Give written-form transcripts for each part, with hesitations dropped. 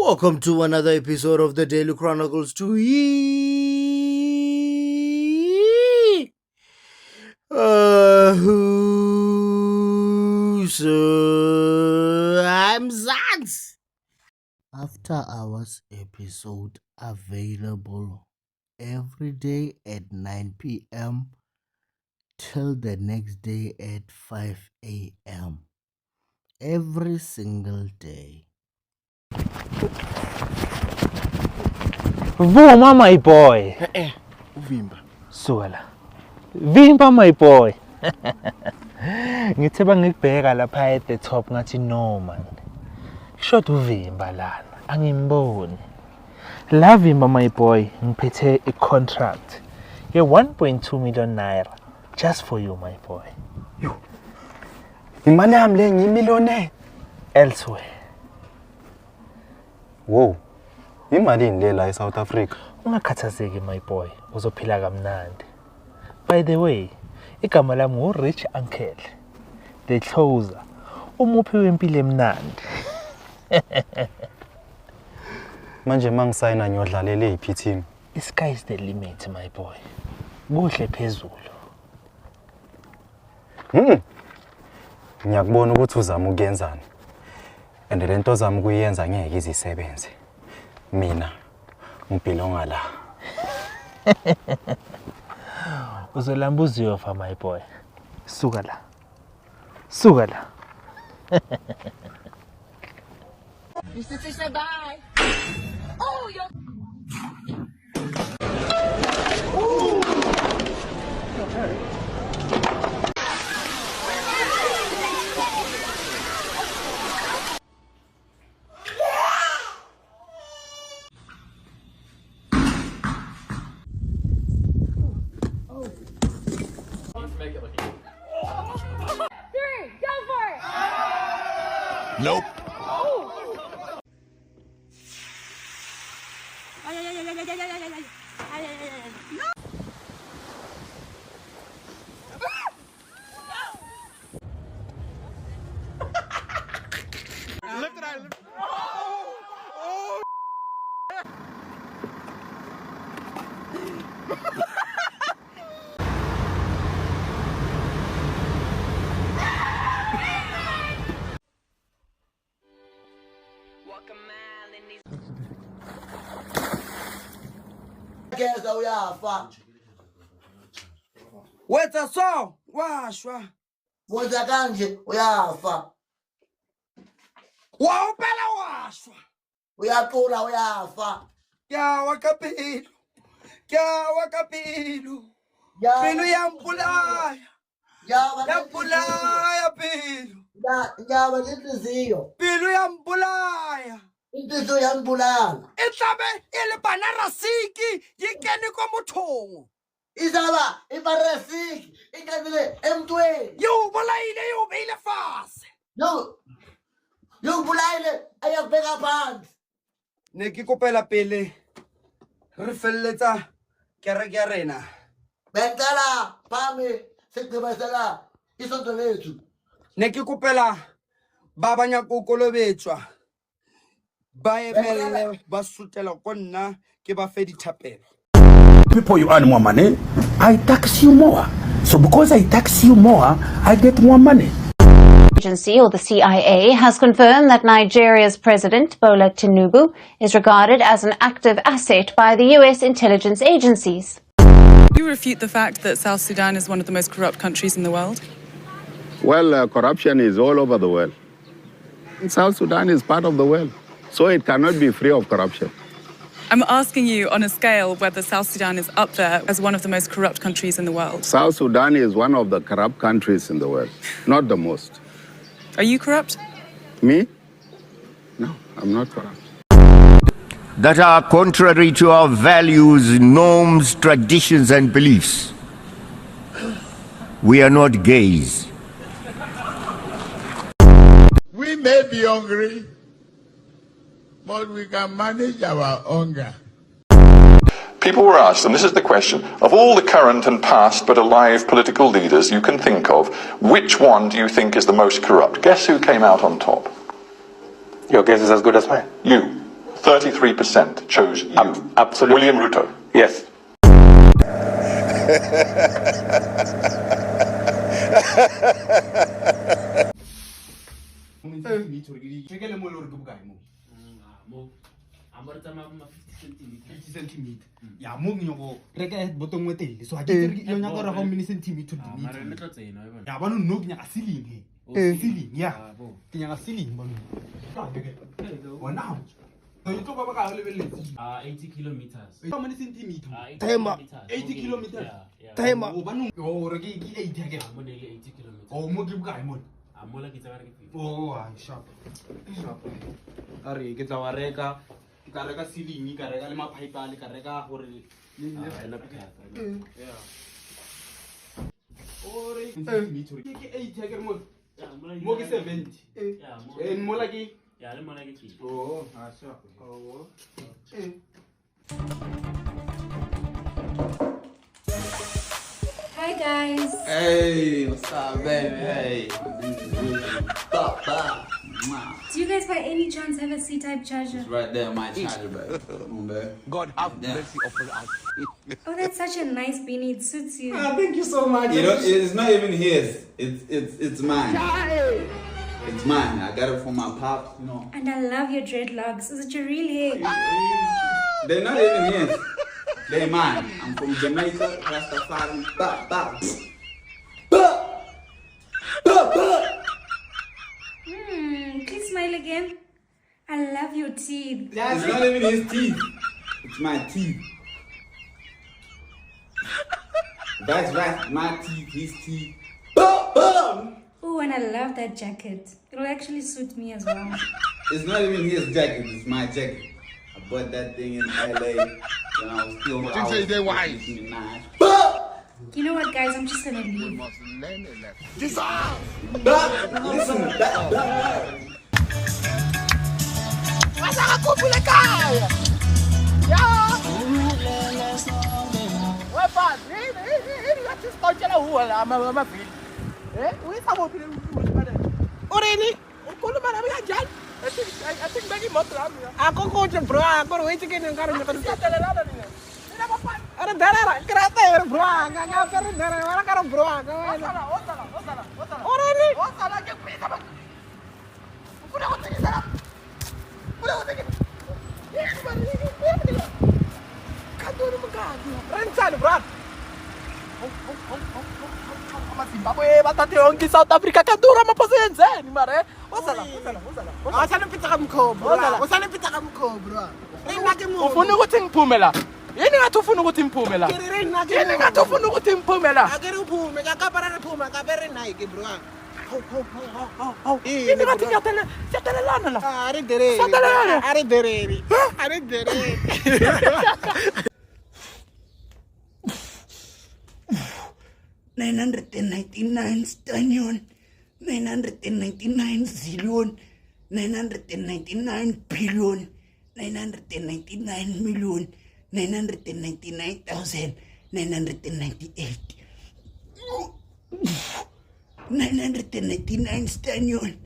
Welcome to another episode of the Daily Chronicles to I'm Zans. After Hours episode available every day at 9 p.m. till the next day at 5 a.m. every single day. Vuma my boy. Uvimba. Suka Vimba my boy. Ngithe bangikubheka lapha at the top ngathi no man. Shot uvimba lana angimboni. La Vimba my boy ngiphethe a contract ye 1.2 million naira just for you my boy. Yo. Imali yami le ngiyimillionaire Elsewhere. Wow. Imali nile la eSouth Africa. Ungakhathazeki my boy, uzophila kamnandi. By the way, igama lami ngu-Rich Uncle. The closer. Umuphi wempilo emnandi. Manje mangisayina ngiyodlalela iphi team? Sky is the limit my boy. Kuhle phezulu. Ngiyakubona ukuthi uzama ukuyenzana. And lento zami kuyenza ngeke izisebenze. Mina ngibhilonga la. Uzolamba uziyofa my boy. Suka la. Mr. Fisher, bye. Oh, you're... Nope. Geza uyafa. Wetha so washwa Wenza kanje uyafa. wawuphela washwa Uyaqula uyafa. kyawa kapilu pilu yambulaya pilu Yawa inhliziyo. pilu yambulaya Inhliziyo yambulala. itlabe ile banarasiki yikeni komuthongo Izaba ibaresiki inkadile emntweni. yubulayile yubile fase Yubulaile ayakubeka phansi. ne ke kopela pele re felletsa kereke ya rena Bengicela phami sigqibezela isonto lethu. ne ke kopela ba banyakokolobetswa ba emelle ba sutela ko nna ke ba fe dithapelo. People you earn more money, I tax you more. So because I tax you more, I get more money. Agency, or the CIA, has confirmed that Nigeria's President, Bola Tinubu, is regarded as an active asset by the US intelligence agencies. You refute the fact that South Sudan is one of the most corrupt countries in the world? Well, corruption is all over the world. South Sudan is part of the world, so it cannot be free of corruption. I'm asking you on a scale whether South Sudan is up there as one of the most corrupt countries in the world. South Sudan is one of the corrupt countries in the world, not the most. Are you corrupt? Me? No, I'm not corrupt. That are contrary to our values, norms, traditions, and beliefs. We are not gays. We may be hungry, but we can manage our hunger. People were asked, and this is the question, of all the current and past but alive political leaders you can think of, which one do you think is the most corrupt? Guess who came out on top? Your guess is as good as mine. You. 33% chose you. Absolutely. William Ruto. Yes. Ya mo nyoko reka head bottom wetele so ha ke tsere yo nya gore how many centimeter ya ba no no nya ceiling ceiling ya ke nya ceiling ba wow so you talk about how level 80 kilometers. how many centimeter Tema. 80 kilometers Tema. o ba no o re ke 80 ke Mo ne le 80 kilometers. o mo ke bukae mo Amola ke tsaka re ke. oh sharp are ke tla wa reka ka reka ceiling ka reka le mapipe ale ka reka gore Ena pika. yeah ore ke 80 ke mo mo ke 70 mo la ke Ya le mona ke ke. oh sharp oh Hi guys. hey what's up baby hey Do you guys by any chance have a C-type charger? right there my charger baby come on baby God have mercy upon us. Oh, that's such a nice beanie. It suits you. thank you so much. You know, it's not even his. It's mine. It's mine. I got it from my pop, you know. And I love your dreadlocks. Is it your real hair? They're not even his. They're mine. I'm from Jamaica, Rastafari. Ba ba. Ba. Ba ba. Please smile again. I love your teeth. It's not even his teeth. It's my teeth. That's right. My teeth, his teeth. Ba ba. Oh, and I love that jacket. It'll actually suit me as well. It's not even his jacket, it's my jacket. I bought that thing in LA when I was still You know what, guys? I'm just gonna leave. Listen, Already? Kulo man abi kanjani? I think bagi motor ami. Ako ko bro, ako wait ke nang karon ko. Talalala ni. Sila pa pa. Ara darara, krate bro. Aga pero darara wala karon bro. Osala. Already? Osala ke pita ba. Kulo ko tingin sala. Kulo ko tingin. Kadoro magado. Rensan bro. Zimbabwe batate onke South Africa kadura mapasenzeni mare osala pita kamkhobro osala pita kamkhobro rina ke mu ufuna ukuthi ngiphumela yini ngathi ufuna ukuthi ngiphumela yini ngathi ufuna ukuthi ngiphumela akere uphume kakapara rephuma kapere nayi ke bro yini ngathi siyatalelana la ari dereri 999 stallion, 999 zillion, 999 billion, 999 million, 999,998, 999 stallion,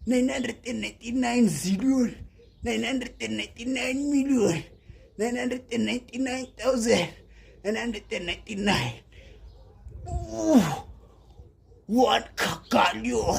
999 zillion, 999 million, 999,999. What kakalion?